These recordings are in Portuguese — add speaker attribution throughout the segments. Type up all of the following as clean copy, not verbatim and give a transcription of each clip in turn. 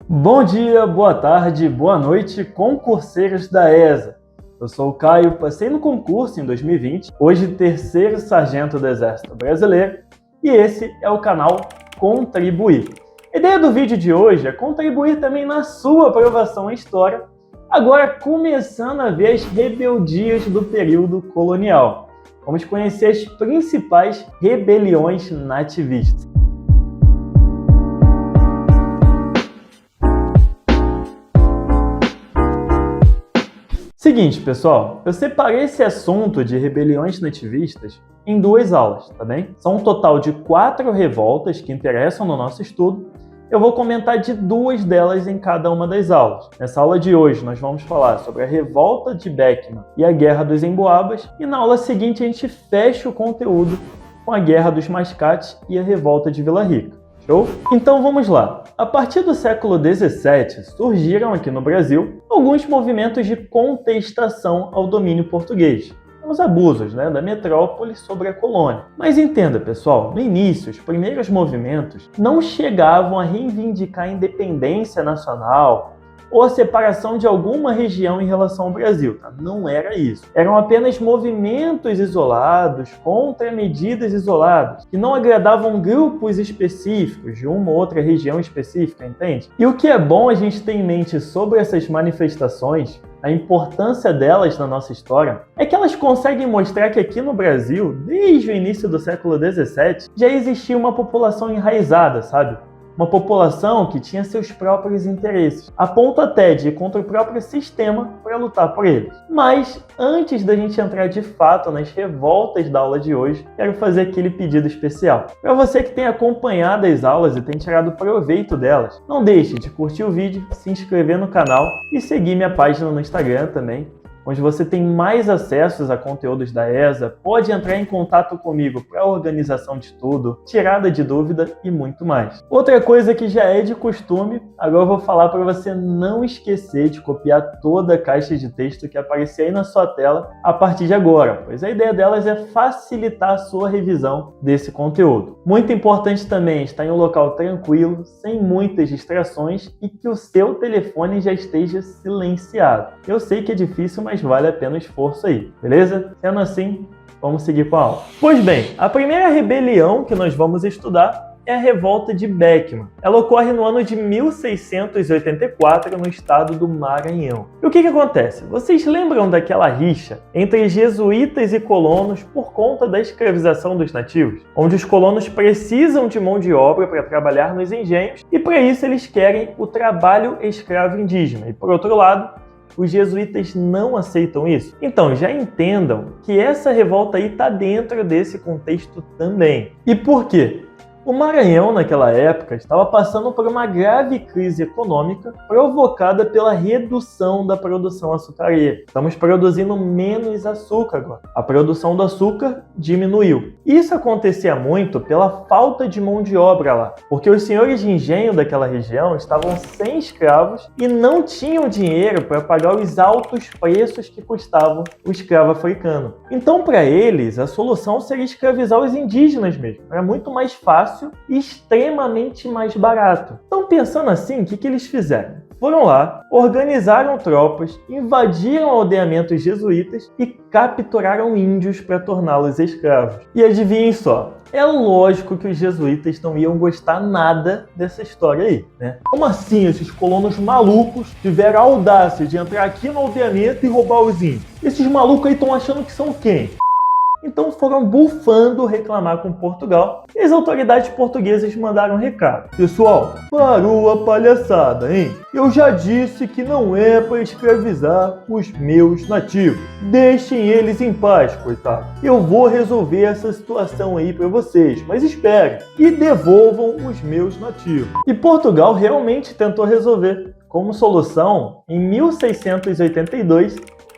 Speaker 1: Bom dia, boa tarde, boa noite, concurseiros da ESA. Eu sou o Caio, passei no concurso em 2020, hoje terceiro sargento do Exército Brasileiro, e esse é o canal Contribuir. A ideia do vídeo de hoje é contribuir também na sua aprovação em História, agora começando a ver as rebeldias do período colonial. Vamos conhecer as principais rebeliões nativistas. Seguinte, pessoal, eu separei esse assunto de rebeliões nativistas em duas aulas, tá bem? São um total de 4 revoltas que interessam no nosso estudo. Eu vou comentar de 2 delas em cada uma das aulas. Nessa aula de hoje, nós vamos falar sobre a Revolta de Beckman e a Guerra dos Emboabas, e na aula seguinte a gente fecha o conteúdo com a Guerra dos Mascates e a Revolta de Vila Rica. Show? Então vamos lá. A partir do século XVII, surgiram aqui no Brasil alguns movimentos de contestação ao domínio português, os abusos da metrópole sobre a colônia. Mas entenda, pessoal, no início, os primeiros movimentos não chegavam a reivindicar a independência nacional ou a separação de alguma região em relação ao Brasil. Tá? Não era isso. Eram apenas movimentos isolados, contra medidas isoladas, que não agradavam grupos específicos de uma ou outra região específica, entende? E o que é bom a gente ter em mente sobre essas manifestações, a importância delas na nossa história, é que elas conseguem mostrar que aqui no Brasil, desde o início do século XVII, já existia uma população enraizada, sabe? Uma população que tinha seus próprios interesses, a ponto até de ir contra o próprio sistema para lutar por eles. Mas, antes da gente entrar de fato nas revoltas da aula de hoje, quero fazer aquele pedido especial. Para você que tem acompanhado as aulas e tem tirado proveito delas, não deixe de curtir o vídeo, se inscrever no canal e seguir minha página no Instagram também, onde você tem mais acessos a conteúdos da ESA, pode entrar em contato comigo para organização de estudo, tirada de dúvida e muito mais. Outra coisa que já é de costume, agora eu vou falar para você não esquecer de copiar toda a caixa de texto que aparecer aí na sua tela a partir de agora, pois a ideia delas é facilitar a sua revisão desse conteúdo. Muito importante também estar em um local tranquilo, sem muitas distrações e que o seu telefone já esteja silenciado. Eu sei que é difícil, mas vale a pena o esforço aí, beleza? Sendo assim, vamos seguir com a aula. Pois bem, a primeira rebelião que nós vamos estudar é a Revolta de Beckman. Ela ocorre no ano de 1684 no estado do Maranhão. E o que acontece? Vocês lembram daquela rixa entre jesuítas e colonos por conta da escravização dos nativos? Onde os colonos precisam de mão de obra para trabalhar nos engenhos e para isso eles querem o trabalho escravo indígena. E por outro lado, os jesuítas não aceitam isso. Então, já entendam que essa revolta aí está dentro desse contexto também. E por quê? O Maranhão, naquela época, estava passando por uma grave crise econômica provocada pela redução da produção açucareira. Estamos produzindo menos açúcar agora. A produção do açúcar diminuiu. Isso acontecia muito pela falta de mão de obra lá, porque os senhores de engenho daquela região estavam sem escravos e não tinham dinheiro para pagar os altos preços que custava o escravo africano. Então, para eles, a solução seria escravizar os indígenas mesmo. Era muito mais fácil e extremamente mais barato. Então, pensando assim, o que eles fizeram? Foram lá, organizaram tropas, invadiram aldeamentos jesuítas e capturaram índios para torná-los escravos. E adivinhem só, é lógico que os jesuítas não iam gostar nada dessa história aí, né? Como assim esses colonos malucos tiveram a audácia de entrar aqui no aldeamento e roubar os índios? Esses malucos aí estão achando que são quem? Então foram bufando reclamar com Portugal e as autoridades portuguesas mandaram um recado. Pessoal, parou a palhaçada, hein? Eu já disse que não é para escravizar os meus nativos. Deixem eles em paz, coitado. Eu vou resolver essa situação aí para vocês, mas esperem e devolvam os meus nativos. E Portugal realmente tentou resolver. Como solução, em 1682,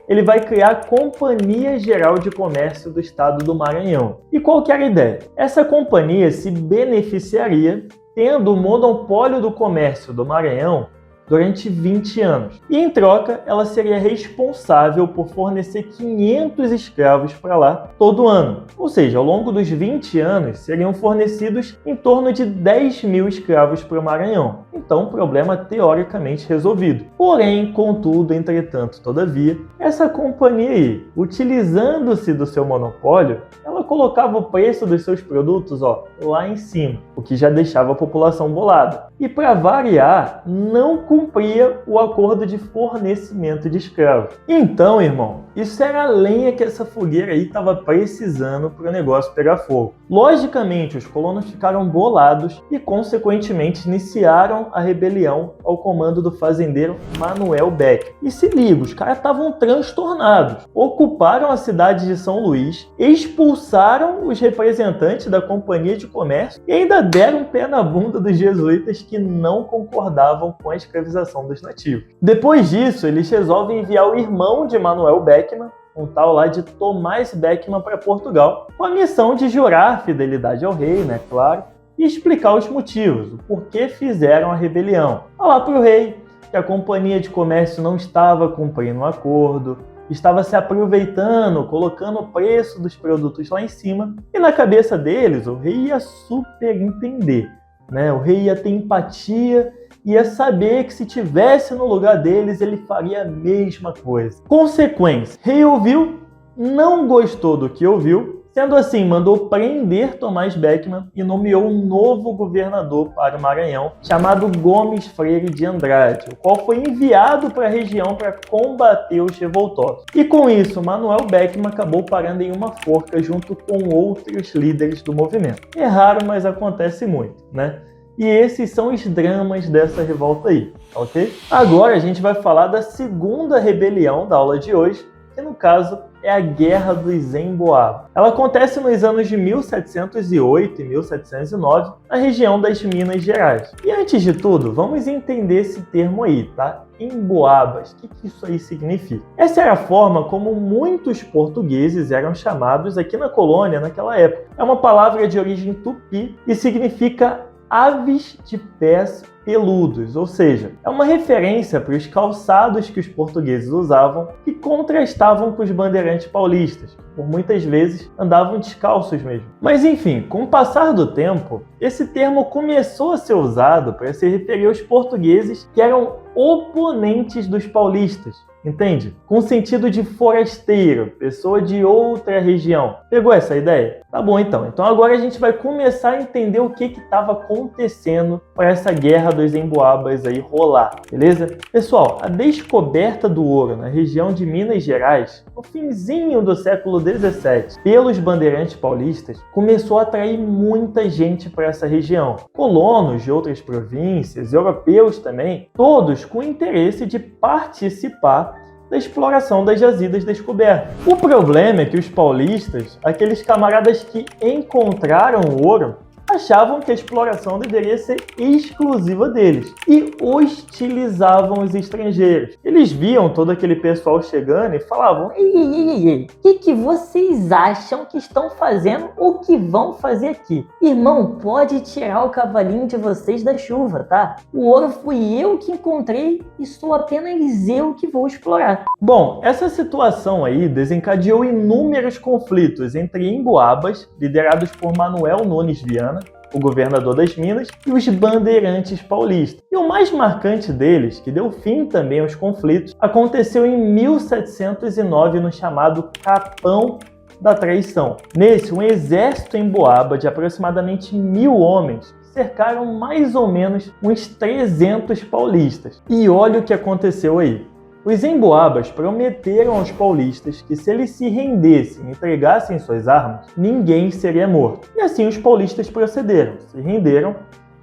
Speaker 1: ele vai criar a Companhia Geral de Comércio do Estado do Maranhão. E qual que era a ideia? Essa companhia se beneficiaria tendo o monopólio do comércio do Maranhão durante 20 anos. E em troca, ela seria responsável por fornecer 500 escravos para lá todo ano. Ou seja, ao longo dos 20 anos, seriam fornecidos em torno de 10 mil escravos para o Maranhão. Então, problema teoricamente resolvido. Porém, contudo, entretanto, todavia, essa companhia aí, utilizando-se do seu monopólio, ela colocava o preço dos seus produtos lá em cima, o que já deixava a população bolada. E para variar, não cumpria o acordo de fornecimento de escravos. Então, irmão, isso era a lenha que essa fogueira aí estava precisando para o negócio pegar fogo. Logicamente, os colonos ficaram bolados e, consequentemente, iniciaram a rebelião ao comando do fazendeiro Manuel Beckman. E se liga, os caras estavam transtornados. Ocuparam a cidade de São Luís, expulsaram os representantes da Companhia de Comércio e ainda deram pé na bunda dos jesuítas que não concordavam com a escravização dos nativos. Depois disso, eles resolvem enviar o irmão de Manuel Beckman, um tal lá de Tomás Beckman, para Portugal, com a missão de jurar fidelidade ao rei, né, claro, e explicar os motivos, o porquê fizeram a rebelião. Falar para o rei que a Companhia de Comércio não estava cumprindo o acordo, estava se aproveitando, colocando o preço dos produtos lá em cima, e na cabeça deles o rei ia super entender, né? O rei ia ter empatia, ia saber que se tivesse no lugar deles ele faria a mesma coisa. Consequência, o rei ouviu, não gostou do que ouviu, sendo assim, mandou prender Tomás Beckman e nomeou um novo governador para o Maranhão, chamado Gomes Freire de Andrade, o qual foi enviado para a região para combater os revoltosos. E com isso, Manuel Beckman acabou parando em uma forca junto com outros líderes do movimento. É raro, mas acontece muito, né? E esses são os dramas dessa revolta aí, ok? Agora a gente vai falar da segunda rebelião da aula de hoje, que no caso é a Guerra dos Emboabas. Ela acontece nos anos de 1708 e 1709, na região das Minas Gerais. E antes de tudo, vamos entender esse termo aí, tá? Emboabas. O que isso aí significa? Essa era a forma como muitos portugueses eram chamados aqui na colônia naquela época. É uma palavra de origem tupi e significa aves de pés peludos, ou seja, é uma referência para os calçados que os portugueses usavam que contrastavam com os bandeirantes paulistas, que por muitas vezes andavam descalços mesmo. Mas enfim, com o passar do tempo, esse termo começou a ser usado para se referir aos portugueses que eram oponentes dos paulistas, entende? Com sentido de forasteiro, pessoa de outra região. Pegou essa ideia? Tá bom então. Então agora a gente vai começar a entender o que estava acontecendo para essa Guerra dos Emboabas aí rolar, beleza? Pessoal, a descoberta do ouro na região de Minas Gerais, no finzinho do século XVII, pelos bandeirantes paulistas, começou a atrair muita gente para essa região. Colonos de outras províncias, europeus também, todos com interesse de participar da exploração das jazidas descobertas. O problema é que os paulistas, aqueles camaradas que encontraram o ouro, achavam que a exploração deveria ser exclusiva deles e hostilizavam os estrangeiros. Eles viam todo aquele pessoal chegando e falavam:
Speaker 2: Ei, o que vocês acham que estão fazendo ou que vão fazer aqui? Irmão, pode tirar o cavalinho de vocês da chuva, tá? O ouro fui eu que encontrei e sou apenas eu que vou explorar.
Speaker 1: Bom, essa situação aí desencadeou inúmeros conflitos entre emboabas, liderados por Manuel Nunes Viana, o governador das Minas, e os bandeirantes paulistas. E o mais marcante deles, que deu fim também aos conflitos, aconteceu em 1709 no chamado Capão da Traição. Nesse, um exército emboaba de aproximadamente 1000 homens cercaram mais ou menos uns 300 paulistas. E olha o que aconteceu aí. Os emboabas prometeram aos paulistas que se eles se rendessem e entregassem suas armas, ninguém seria morto. E assim os paulistas procederam, se renderam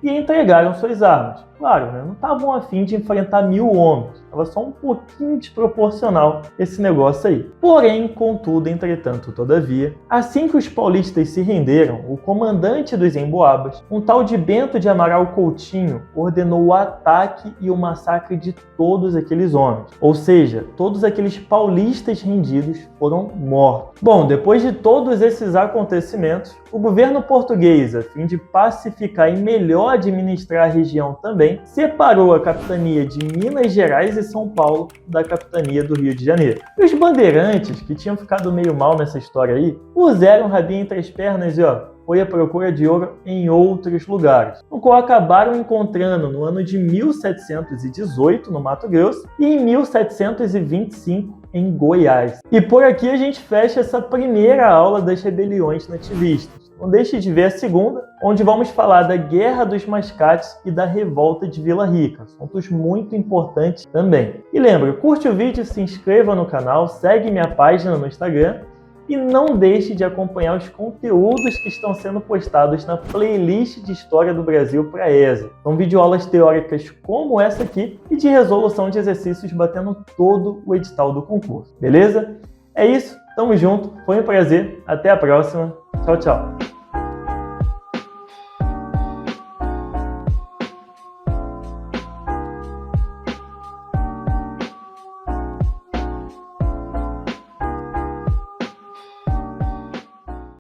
Speaker 1: e entregaram suas armas. Claro, né? Não estavam a fim de enfrentar 1000 homens, estava só um pouquinho desproporcional esse negócio aí. Porém, contudo, entretanto, todavia, assim que os paulistas se renderam, o comandante dos emboabas, um tal de Bento de Amaral Coutinho, ordenou o ataque e o massacre de todos aqueles homens. Ou seja, todos aqueles paulistas rendidos foram mortos. Bom, depois de todos esses acontecimentos, o governo português, a fim de pacificar e melhor administrar a região também, também separou a capitania de Minas Gerais e São Paulo da capitania do Rio de Janeiro. E os bandeirantes, que tinham ficado meio mal nessa história aí, puseram o rabinho entre as pernas e foi à procura de ouro em outros lugares, no qual acabaram encontrando no ano de 1718 no Mato Grosso e em 1725 em Goiás. E por aqui a gente fecha essa primeira aula das rebeliões nativistas. Não deixe de ver a segunda, onde vamos falar da Guerra dos Mascates e da Revolta de Vila Rica, assuntos muito importantes também. E lembra, curte o vídeo, se inscreva no canal, segue minha página no Instagram e não deixe de acompanhar os conteúdos que estão sendo postados na playlist de História do Brasil para ESA. São videoaulas teóricas como essa aqui e de resolução de exercícios batendo todo o edital do concurso. Beleza? É isso, tamo junto, foi um prazer, até a próxima, tchau, tchau!